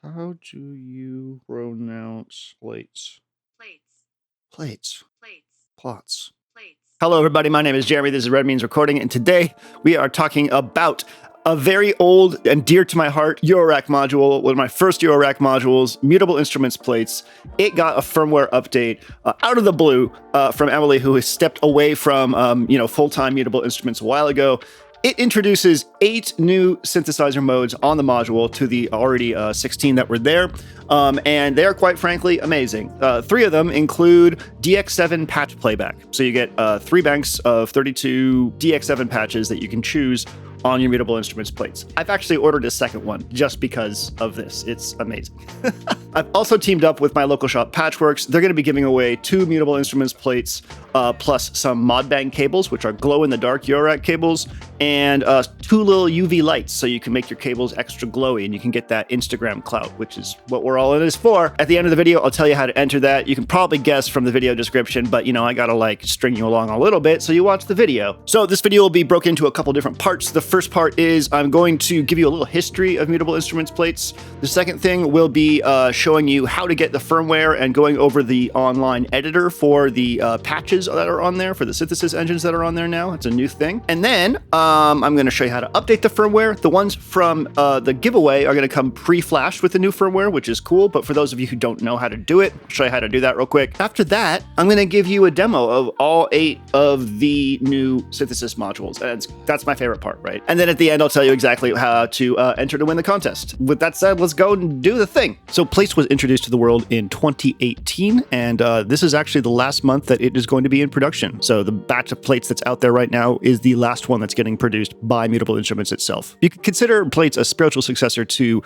How do you pronounce plates? Plates. Plots. Hello, everybody. My name is Jeremy. This is Red Means Recording, and today we are talking about a very old and dear to my heart Eurorack module, one of my first Eurorack modules, Mutable Instruments Plaits. It got a firmware update out of the blue from Emile, who has stepped away from full-time Mutable Instruments a while ago. It introduces 8 new synthesizer modes on the module to the already 16 that were there, and they are quite frankly amazing. 3 of them include DX7 patch playback. So you get 3 banks of 32 DX7 patches that you can choose on your Mutable Instruments plates. I've actually ordered a second one just because of this. It's amazing. I've also teamed up with my local shop Patchworks. They're going to be giving away 2 Mutable Instruments plates, plus some Modbang cables, which are glow-in-the-dark Eurorack cables, and 2 little UV lights so you can make your cables extra glowy and you can get that Instagram clout, which is what we're all in this for. At the end of the video, I'll tell you how to enter that. You can probably guess from the video description, but I gotta string you along a little bit so you watch the video. So this video will be broken into a couple different parts. The first part is I'm going to give you a little history of Mutable Instruments plates. The second thing will be showing you how to get the firmware and going over the online editor for the patches that are on there, for the synthesis engines that are on there now. It's a new thing. And then I'm going to show you how to update the firmware. The ones from the giveaway are going to come pre-flashed with the new firmware, which is cool. But for those of you who don't know how to do it, I'll show you how to do that real quick. After that, I'm going to give you a demo of all 8 of the new synthesis modules. And that's my favorite part, right? And then at the end, I'll tell you exactly how to enter to win the contest. With that said, let's go and do the thing. So Plaits was introduced to the world in 2018, and this is actually the last month that it is going to be in production. So the batch of Plaits that's out there right now is the last one that's getting produced by Mutable Instruments itself. You could consider Plaits a spiritual successor to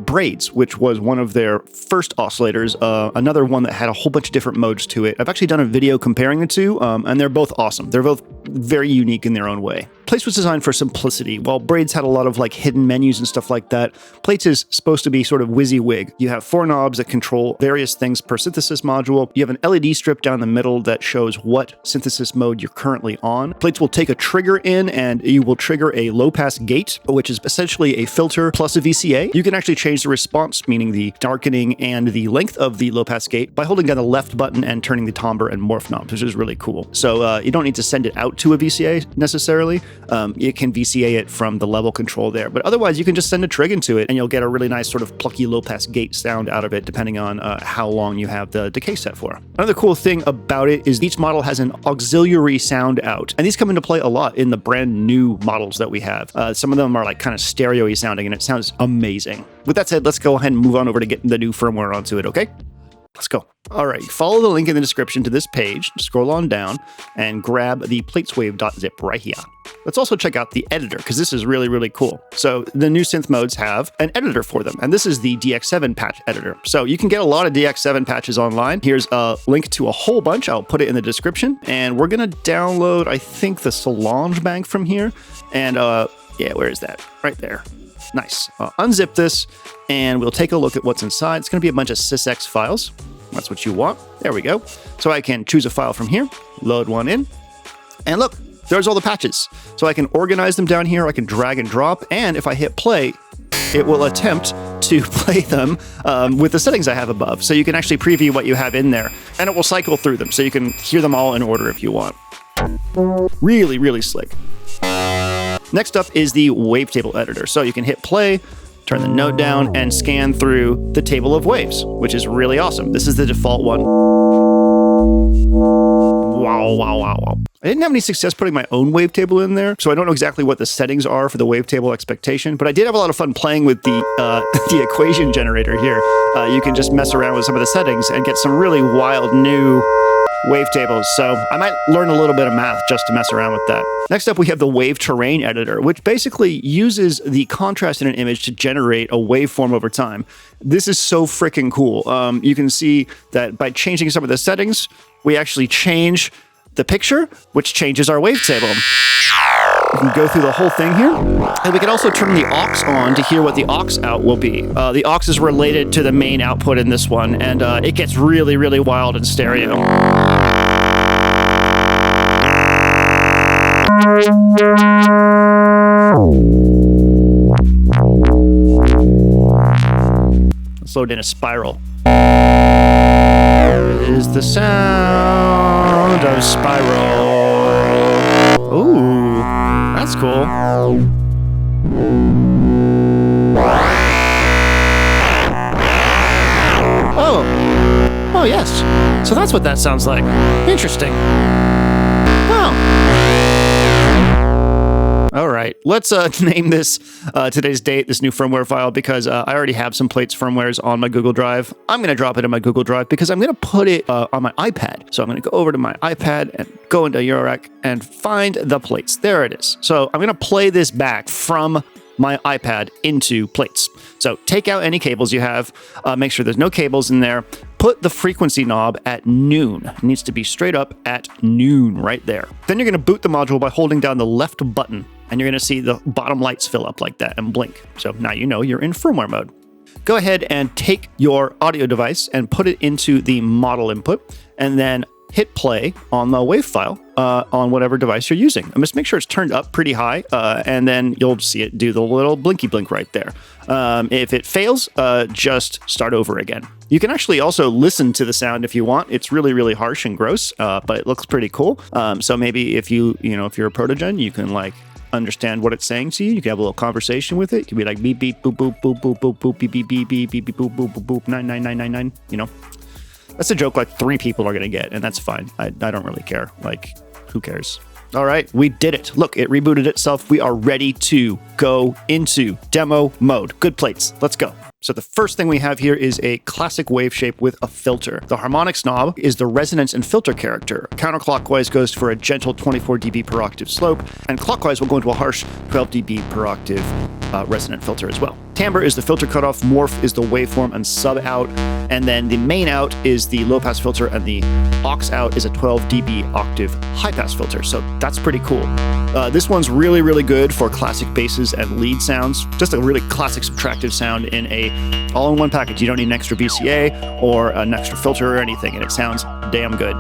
Braids, which was one of their first oscillators, another one that had a whole bunch of different modes to it. I've actually done a video comparing the two, and they're both awesome. They're both very unique in their own way. Plaits was designed for simplicity. While Braids had a lot of hidden menus and stuff like that, Plaits is supposed to be sort of WYSIWYG. You have 4 knobs that control various things per synthesis module. You have an LED strip down the middle that shows what synthesis mode you're currently on. Plaits will take a trigger in and you will trigger a low-pass gate, which is essentially a filter plus a VCA. You can actually change the response, meaning the darkening and the length of the low-pass gate, by holding down the left button and turning the timbre and morph knobs, which is really cool. So you don't need to send it out to a VCA necessarily. You can VCA it from the level control there, but otherwise you can just send a trig into it and you'll get a really nice sort of plucky low-pass gate sound out of it, depending on how long you have the decay set for. Another cool thing about it is each model has an auxiliary sound out, and these come into play a lot in the brand new models that we have. Some of them are kind of stereo-y sounding, and it sounds amazing. With that said, let's go ahead and move on over to getting the new firmware onto it, okay? Let's go. All right, follow the link in the description to this page, scroll on down, and grab the plateswave.zip right here. Let's also check out the editor, because this is really, really cool. So the new synth modes have an editor for them, and this is the DX7 patch editor. So you can get a lot of DX7 patches online. Here's a link to a whole bunch. I'll put it in the description, and we're going to download, I think, the Solange bank from here. And yeah, where is that? Right there. Nice. Unzip this, and we'll take a look at what's inside. It's going to be a bunch of sysx files. That's what you want. There we go. So I can choose a file from here, load one in, and look, there's all the patches. So I can organize them down here. I can drag and drop, and if I hit play, it will attempt to play them with the settings I have above. So you can actually preview what you have in there, and it will cycle through them, so you can hear them all in order if you want. Really, really slick. Next up is the wavetable editor. So you can hit play, turn the note down, and scan through the table of waves, which is really awesome. This is the default one. Wow, wow, wow, wow. I didn't have any success putting my own wavetable in there, so I don't know exactly what the settings are for the wavetable expectation, but I did have a lot of fun playing with the the equation generator here. You can just mess around with some of the settings and get some really wild new wavetables, so I might learn a little bit of math just to mess around with that. Next up, we have the wave terrain editor, which basically uses the contrast in an image to generate a waveform over time. This is so freaking cool. You can see that by changing some of the settings, we actually change the picture, which changes our wavetable. We can go through the whole thing here, and we can also turn the aux on to hear what the aux out will be. The aux is related to the main output in this one, and it gets really, really wild in stereo. Let's load in a spiral. Is the sound of spiral. Ooh, that's cool. Oh yes. So that's what that sounds like. Interesting. Wow. All right, let's name this today's date, this new firmware file, because I already have some Plaits firmwares on my Google Drive. I'm going to drop it in my Google Drive because I'm going to put it on my iPad. So I'm going to go over to my iPad and go into Eurorack and find the Plaits. There it is. So I'm going to play this back from my iPad into Plaits. So take out any cables you have, make sure there's no cables in there, put the frequency knob at noon. It needs to be straight up at noon right there. Then you're going to boot the module by holding down the left button, and you're going to see the bottom lights fill up like that and blink. So now you know you're in firmware mode. Go ahead and take your audio device and put it into the model input, and then hit play on the WAV file on whatever device you're using. And just make sure it's turned up pretty high, and then you'll see it do the little blinky blink right there. If it fails, just start over again. You can actually also listen to the sound if you want. It's really, really harsh and gross, but it looks pretty cool. So maybe if you're a protogen, you can like understand what it's saying to you. You can have a little conversation with it. It can be like beep beep boop boop boop boop boop boop beep beep beep beep beep beep boop boop boop boop 99999. That's a joke like 3 people are going to get, and that's fine. I don't really care. Like, who cares? All right, we did it. Look, it rebooted itself. We are ready to go into demo mode. Good Plaits. Let's go. So the first thing we have here is a classic wave shape with a filter. The harmonics knob is the resonance and filter character. Counterclockwise goes for a gentle 24 dB per octave slope, and clockwise will go into a harsh 12 dB per octave resonant filter as well. Timbre is the filter cutoff, morph is the waveform and sub out, and then the main out is the low pass filter, and the aux out is a 12 dB octave high pass filter. So that's pretty cool. This one's really, really good for classic basses and lead sounds. Just a really classic subtractive sound in a all-in-one package. You don't need an extra VCA or an extra filter or anything, and it sounds damn good.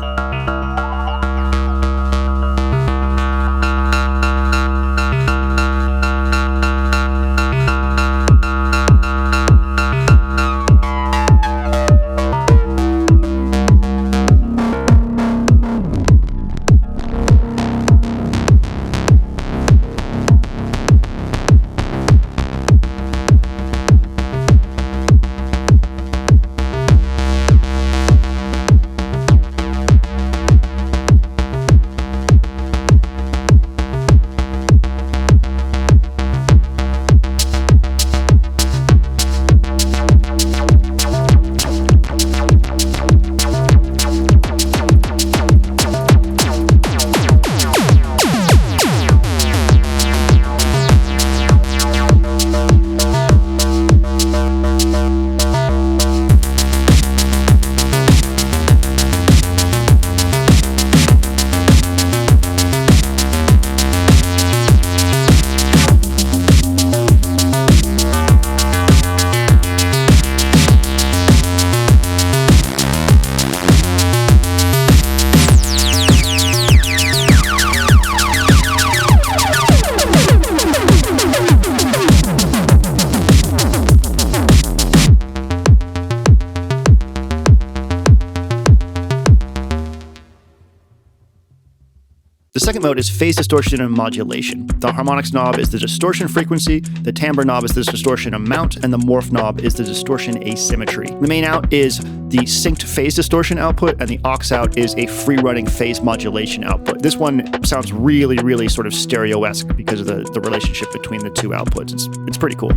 The second mode is phase distortion and modulation. The harmonics knob is the distortion frequency, the timbre knob is the distortion amount, and the morph knob is the distortion asymmetry. The main out is the synced phase distortion output, and the aux out is a free-running phase modulation output. This one sounds really, really sort of stereo-esque because of the relationship between the two outputs. It's pretty cool.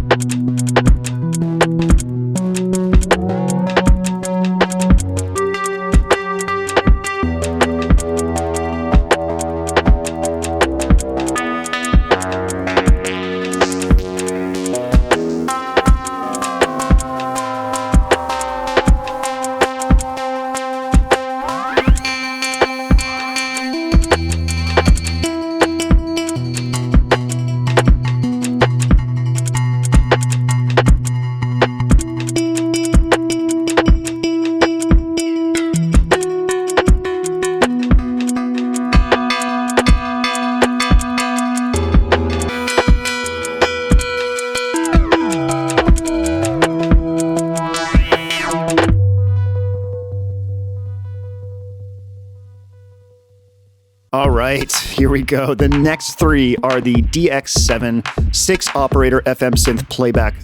right, here we go. The next three are the DX7 6-operator FM synth playback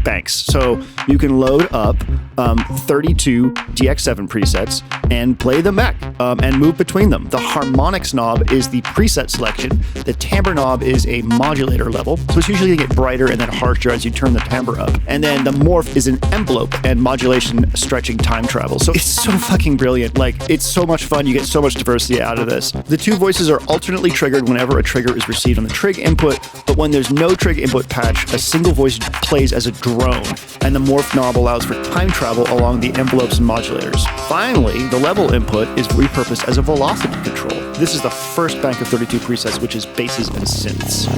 banks. So you can load up 32 DX7 presets and play them back and move between them. The harmonics knob is the preset selection. The timbre knob is a modulator level, so it's usually going to get brighter and then harsher as you turn the timbre up. And then the morph is an envelope and modulation stretching time travel. So it's so fucking brilliant. Like, it's so much fun. You get so much diversity out of this. The two voices are alternately triggered whenever a trigger is received on the trig input, but when there's no trig input patch, a single voice plays as a drone, and the morph knob allows for time travel along the envelopes and modulators. Finally, the level input is repurposed as a velocity control. This is the first bank of 32 presets, which is basses and synths.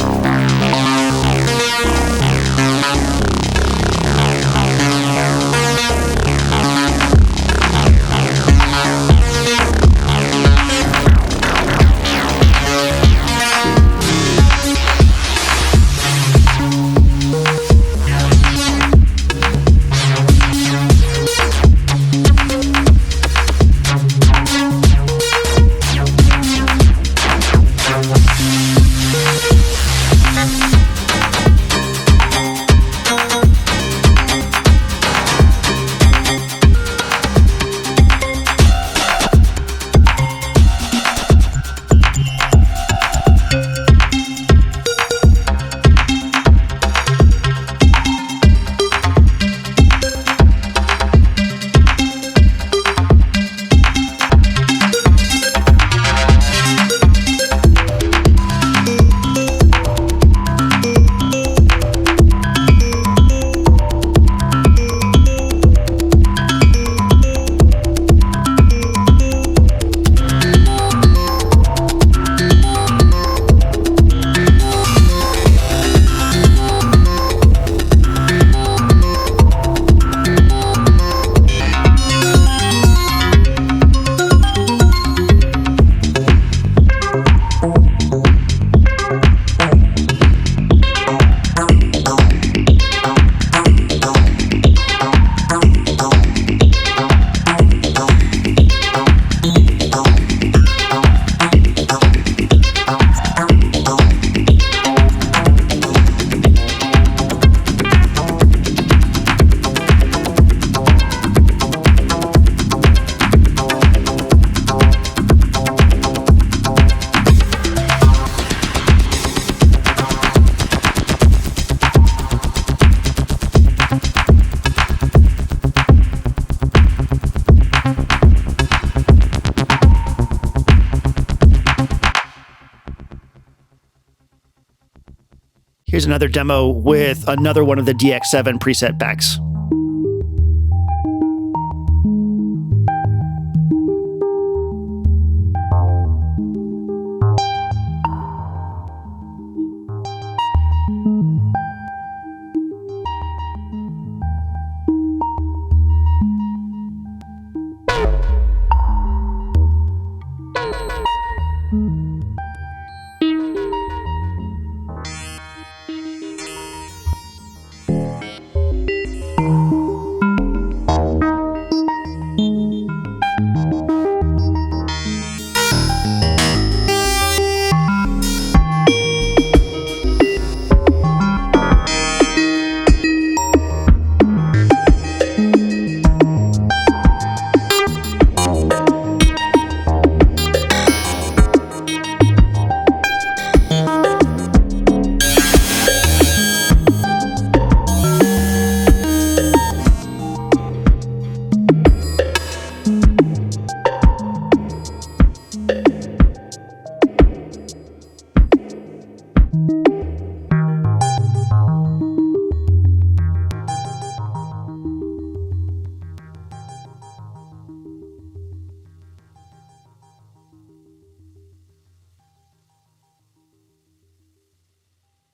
Here's another demo with another one of the DX7 preset backs.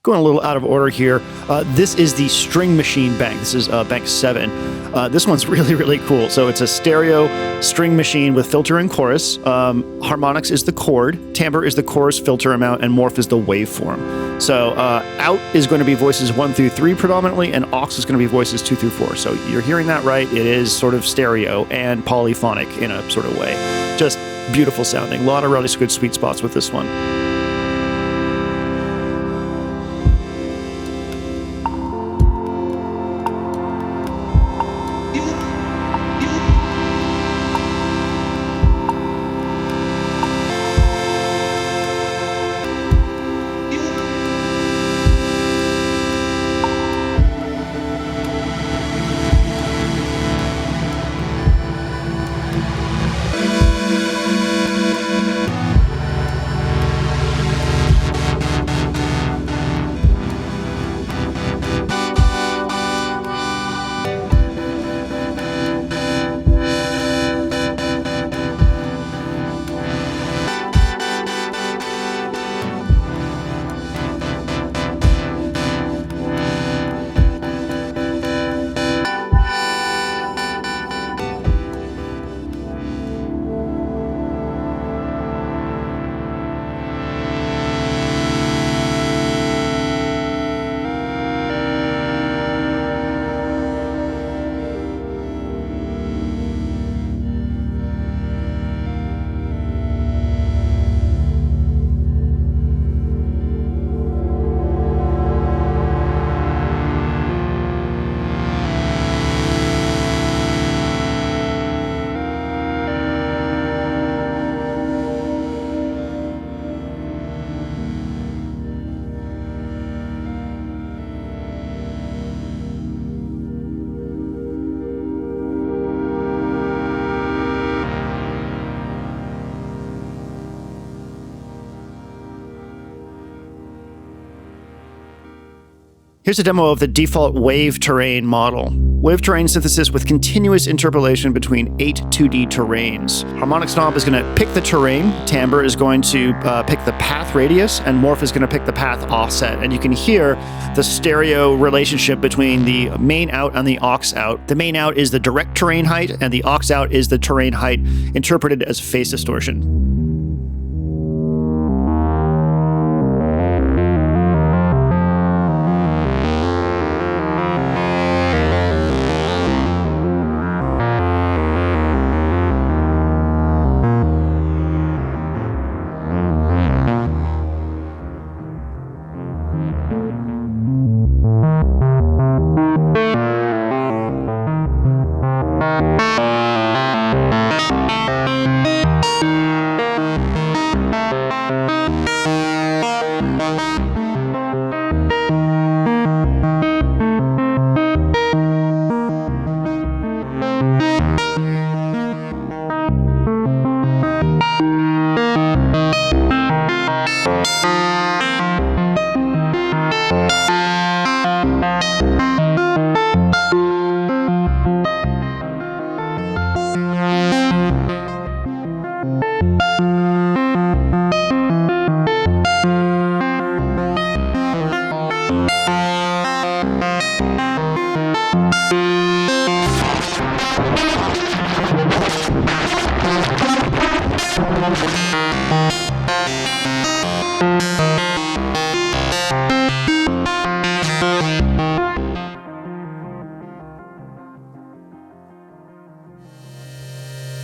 Going a little out of order here. This is the String Machine bank. This is bank 7. This one's really, really cool. So it's a stereo string machine with filter and chorus. Harmonics is the chord, timbre is the chorus filter amount, and morph is the waveform. So out is going to be voices 1 through 3 predominantly, and aux is going to be voices 2 through 4. So you're hearing that right. It is sort of stereo and polyphonic in a sort of way. Just beautiful sounding. A lot of really good sweet spots with this one. Here's a demo of the default wave terrain model. Wave terrain synthesis with continuous interpolation between 8 2D terrains. Harmonics knob is going to pick the terrain, timbre is going to pick the path radius, and morph is going to pick the path offset. And you can hear the stereo relationship between the main out and the aux out. The main out is the direct terrain height, and the aux out is the terrain height interpreted as phase distortion.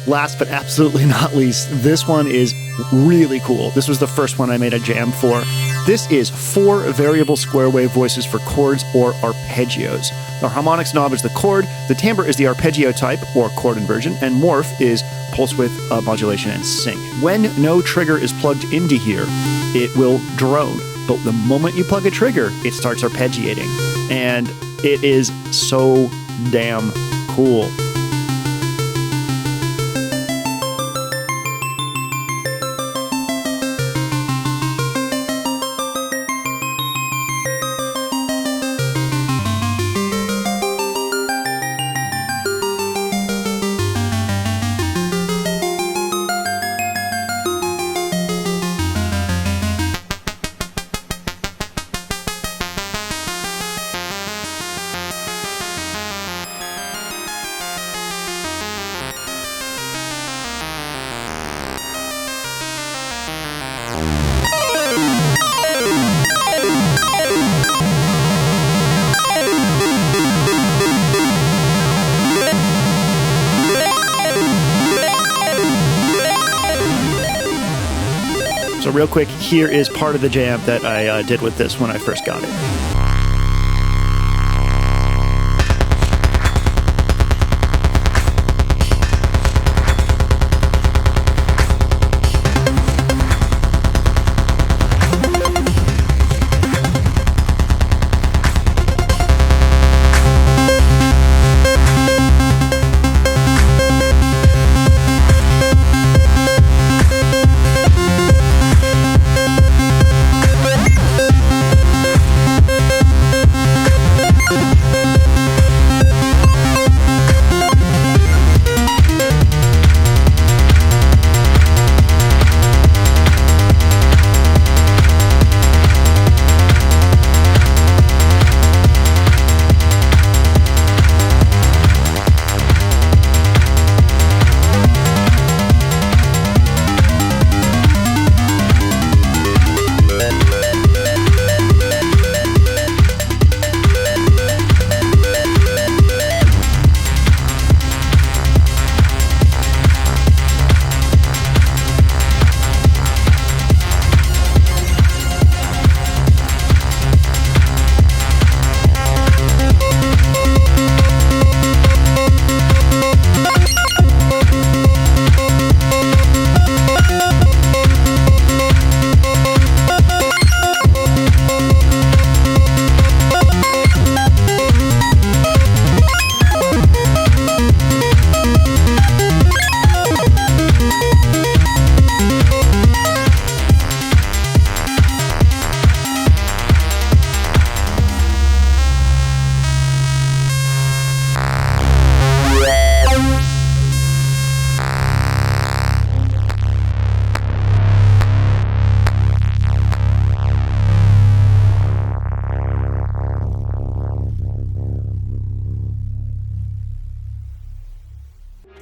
Last but absolutely not least, this one is really cool. This was the first one I made a jam for. This is 4 variable square wave voices for chords or arpeggios. The harmonics knob is the chord, the timbre is the arpeggio type or chord inversion, and morph is pulse width, modulation, and sync. When no trigger is plugged into here, it will drone. But the moment you plug a trigger, it starts arpeggiating. And it is so damn cool. So real quick, here is part of the jam that I did with this when I first got it.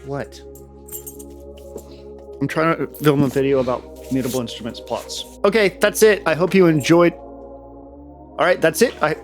What? I'm trying to film a video about Mutable Instruments plots. Okay, that's it. I hope you enjoyed. All right, that's it. I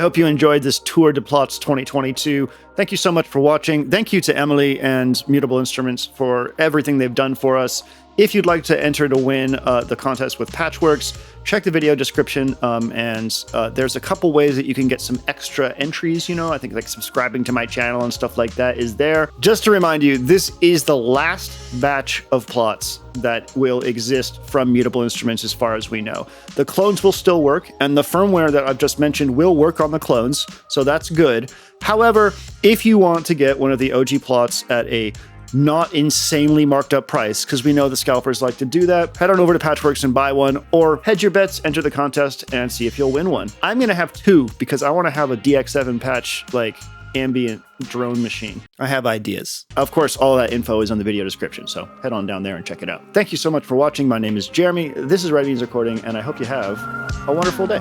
hope you enjoyed this Tour de Plots 2022. Thank you so much for watching. Thank you to Emile and Mutable Instruments for everything they've done for us. If you'd like to enter to win the contest with Patchworks, check the video description, and there's a couple ways that you can get some extra entries, you know, I think like subscribing to my channel and stuff like that is there. Just to remind you, this is the last batch of plots that will exist from Mutable Instruments as far as we know. The clones will still work, and the firmware that I've just mentioned will work on the clones, so that's good. However, if you want to get one of the OG plots at a not insanely marked up price, because we know the scalpers like to do that, head on over to Patchworks and buy one, or hedge your bets, enter the contest, and see if you'll win one. I'm gonna have two, because I want to have a DX7 patch, like, ambient drone machine. I have ideas. Of course, all that info is on the video description, so head on down there and check it out. Thank you so much for watching. My name is Jeremy. This is Red Means Recording, and I hope you have a wonderful day.